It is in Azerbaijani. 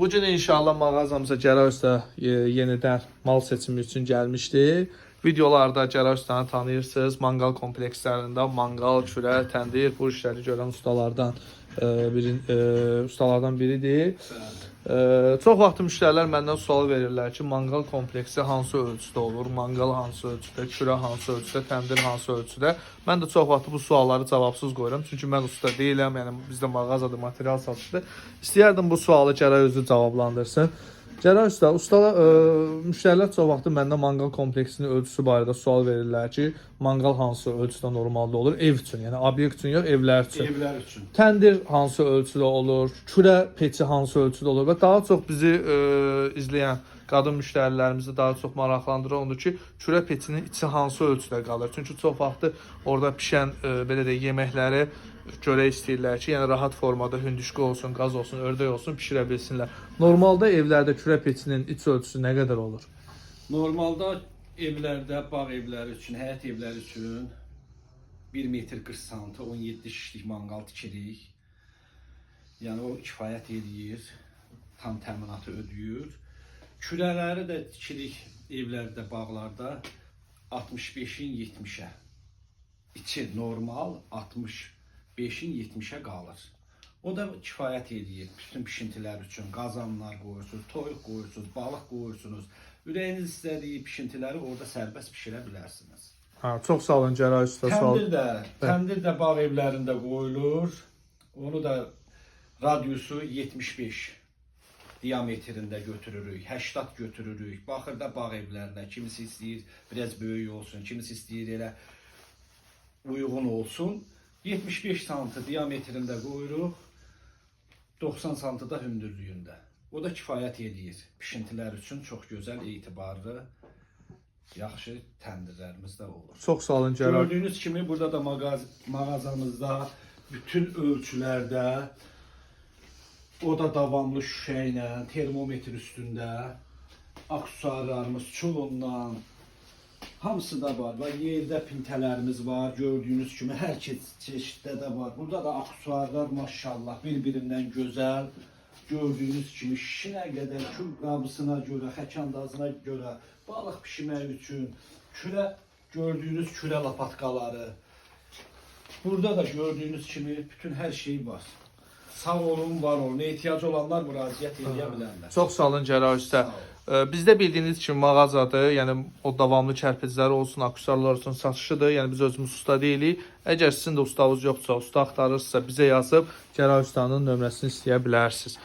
Bu gün inşallah mağazamıza Cəlal Usta yenidən mal seçimi üçün gəlmişdi. Videolarda Cəlal Ustanı tanıyırsınız. Mangal komplekslərində mangal, kürə, təndir bu işləri görən ustalardan biridir. Çox vaxt müştərilər məndən sual verirlər ki, mangal kompleksi hansı ölçüdə olur, mangal hansı ölçüdə, kürə hansı ölçüdə, təndir hansı ölçüdə. Mən də çox vaxt bu sualları cavabsız qoyuram. Çünki mən usta deyiləm, yəni bizdə mağazada material satışdır. İstəyərdim bu sualı Cəlal özü cavablandırsın. Cəlal Usta, müştərilər çox vaxt məndən mangal kompleksinin ölçüsü barədə sual verirlər ki, mangal hansı ölçüdə normalda olur? Ev üçün, yəni obyekt üçün yox, evlər üçün. Evlər üçün. Təndir hansı ölçüdə olur? Kürə peçi hansı ölçüdə olur? Və daha çox bizi izləyən qadın müştərilərimizi daha çox maraqlandıran odur ki, kürə peçinin içi hansı ölçüdə qalır? Çünki çox vaxt orada pişən belə də yeməkləri görə istəyirlər ki, yəni rahat formada hündüşkə olsun, qaz olsun, ördək olsun, pişirə bilsinlər. Normalda evlərdə kürə peçinin iç ölçüsü nə qədər olur? Normalda evlərdə, bağ evləri üçün, həyət evləri üçün 1 metr 40 santı 17 şişlik manqal tikirik. Yəni o kifayət edir, tam təminatı ödəyir. Kürələri də tikirik evlərdə, bağlarda 65-in 70-ə. İçi normal 65-in 70-ə qalır. O da kifayət edir bütün pişintilər üçün. Qazanlar qoyursunuz, toyuq qoyursunuz, balıq qoyursunuz. Ürəyiniz istədiyi pişintiləri orada sərbəst pişirə bilərsiniz. Çox sağ olun Cəlal Usta. Təndir də bağ evlərində qoyulur. Onu da radiusu 75 diametrində götürürük, 80 götürürük. Baxır da bağ evlərinə, kimisi istəyir biraz böyük olsun, kimisi istəyir elə uyğun olsun. 75 santı diametrində qoyuruq, 90 santı da hündürlüyündə. O da kifayət edir. Pişintilər üçün çox gözəl, etibarlı, yaxşı təndirlərimiz də olur. Çox sağ olun Cəlal. Gördüyünüz kimi burada da mağazamızda bütün ölçülərdə, o da davamlı şüşə ilə, termometr üstündə, aksesuarlarımız çulundan, hamısı da var. Yerdə pintələrimiz var. Gördüyünüz kimi hər çeşiddə də var. Burada da aksesuarlar maşallah bir-birindən gözəl. Gördüyünüz kimi şişinə qədər, kül qabısına görə, xəkandazına görə, balıq pişirmək üçün, kürə, gördüyünüz kürə lapatkaları. Burada da gördüyünüz kimi bütün hər şey var. Sağ olun, var olun. Ehtiyacı olanlar müraciət edə bilərlər. Çox sağ olun Cəlal Usta. Bizdə bildiyiniz kimi mağazadır, yəni o davamlı kərpicləri olsun, aksesuarlar olsun satışıdır. Yəni biz özümüz usta deyilik. Əgər sizin də ustanız yoxsa, usta axtarırsınızsa bizə yazıb Cəlal Ustanın nömrəsini istəyə bilərsiniz.